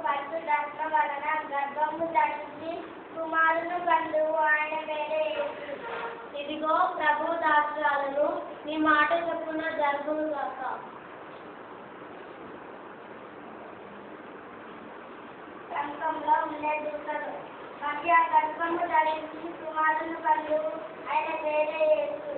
పరిశుద్ధాత్మ వలన గర్భము ధరించి కుమారుని బంధువు ఆయన పేరే యేసు. ఇదిగో ప్రభు దాసురాలను నీ మాట చొప్పున జరుగును గాక. సంఘంలో ఉండే దూతలు మధ్య గర్భము ధరించి కుమారుని బంధువు ఆయన పేరే యేసు.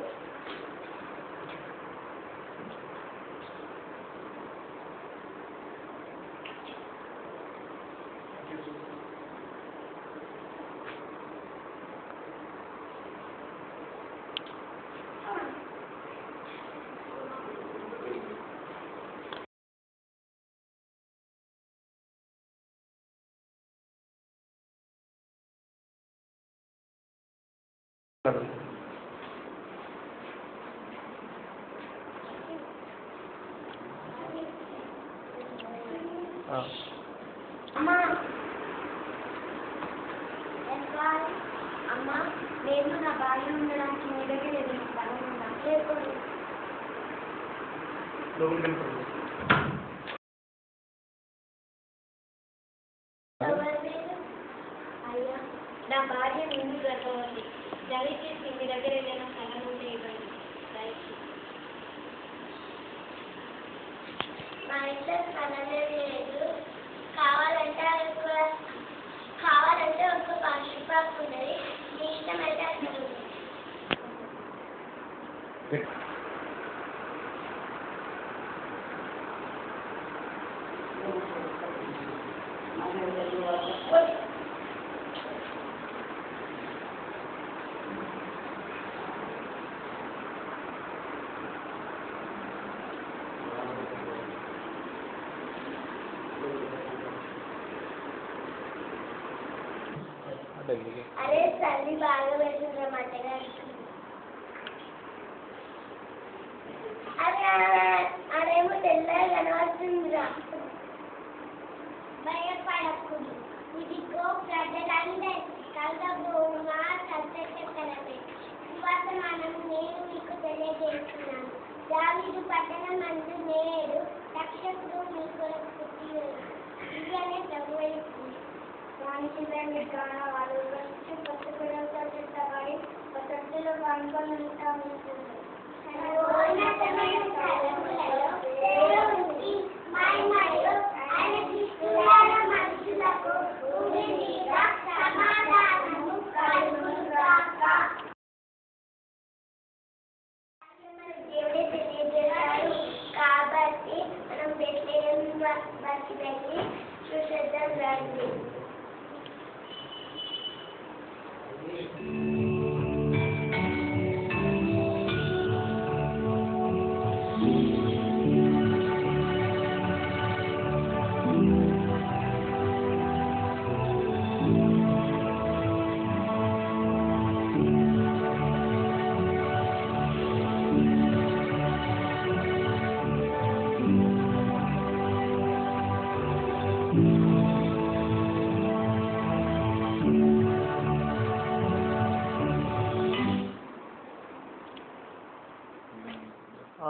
అమ్మా నేను నా భార్య ఉండడానికి మీ దగ్గర ఏదైనా స్థలం ఉందా? అయ్యా నా భార్య ముందు గర్భవతి, దయచేసి మీ దగ్గర ఏదైనా స్థలం ఉంటే ఇవ్వండి. మా ఇంట్లో స్థలం లేదు, కావాలంటే ఒక పక్షిపాకు ఉన్నది, మీ ఇష్టమైతే అక్కడ ఉంది. అరే తల్లి బాగా పెడుతుందన్నమాట. అదేమో తెల్లగా కనబడుతుందిరా. భయపడకూడదు, ఇదిగో ప్రజలందరికీ కలగబోమా సంతకలపై వర్తమానం నేను మీకు తెలియజేస్తున్నాను. దావీదు పట్టణం నందు నేడు రక్షకుడు మీ కొరకు పుట్టి ఇది అనే ప్రభువు వాణిజ్యాన్ని వాళ్ళు పట్టుకులతో చెత్తబడి పద్ధతిలో పాల్గొని ఉంటాము. దేవుడే తెలియజేశారు కాబట్టి మనం బెత్లెహేము బతికి వెళ్ళి చూసేద్దాం రండి.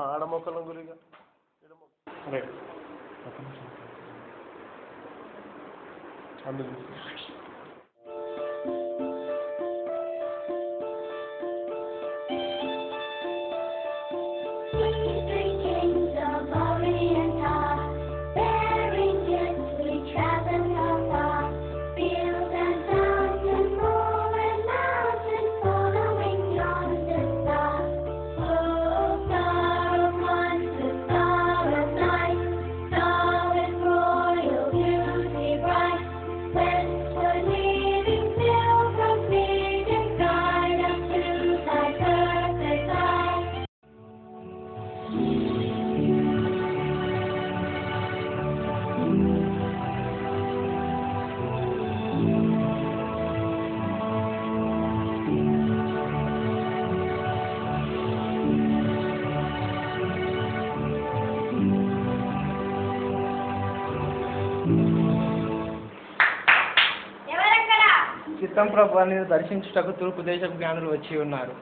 ఆడమొక్కలం గురిగా అందుకు చిత్తం ప్రభు నేను దర్శించుటకు తూర్పు దేశపు జ్ఞానులు వచ్చి ఉన్నారు.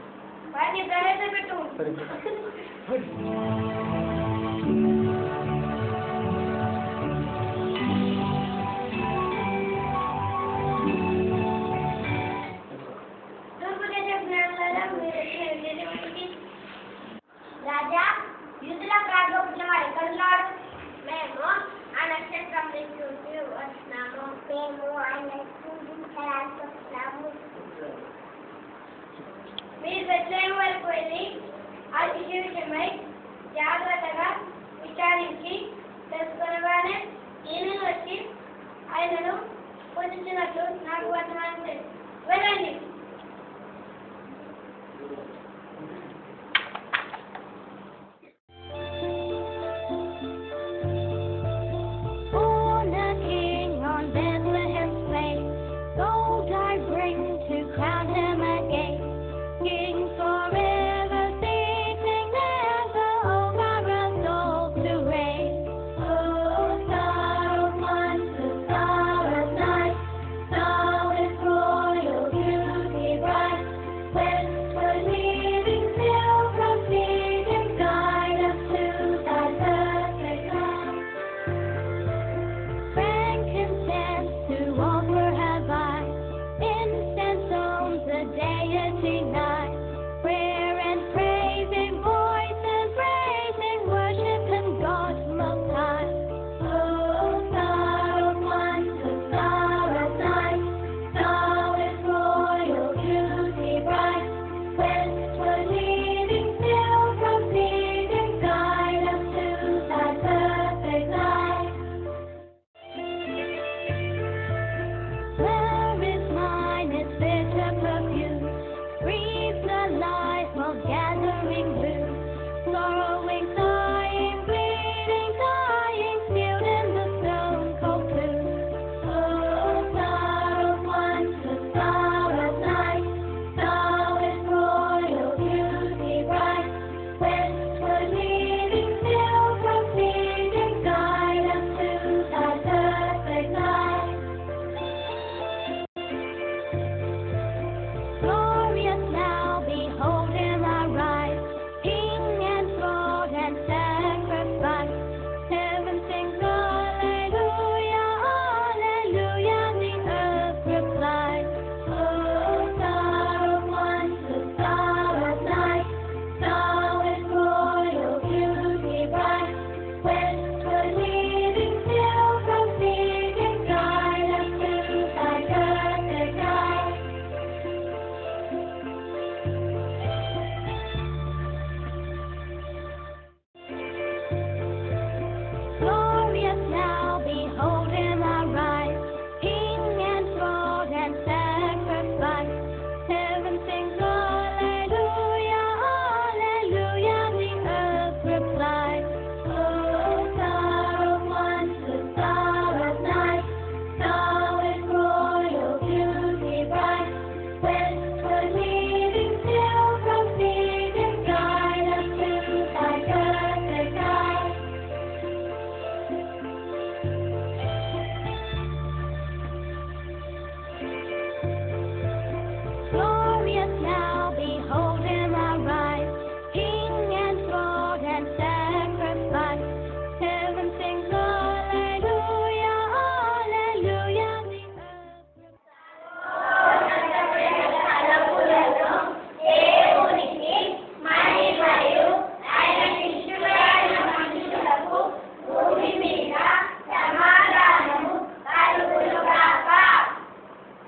దగ్గరకు వెళ్ళి ఆ శిష్యు విషయమై జాగ్రత్తగా విచారించి తెలుసుకొనగానే ఈయనను వచ్చి ఆయనను పూజించినట్లు నాకు వర్తమానం తెలుసు. వెళ్ళండి.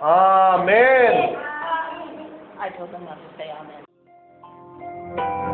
Amen. I told them not to say amen.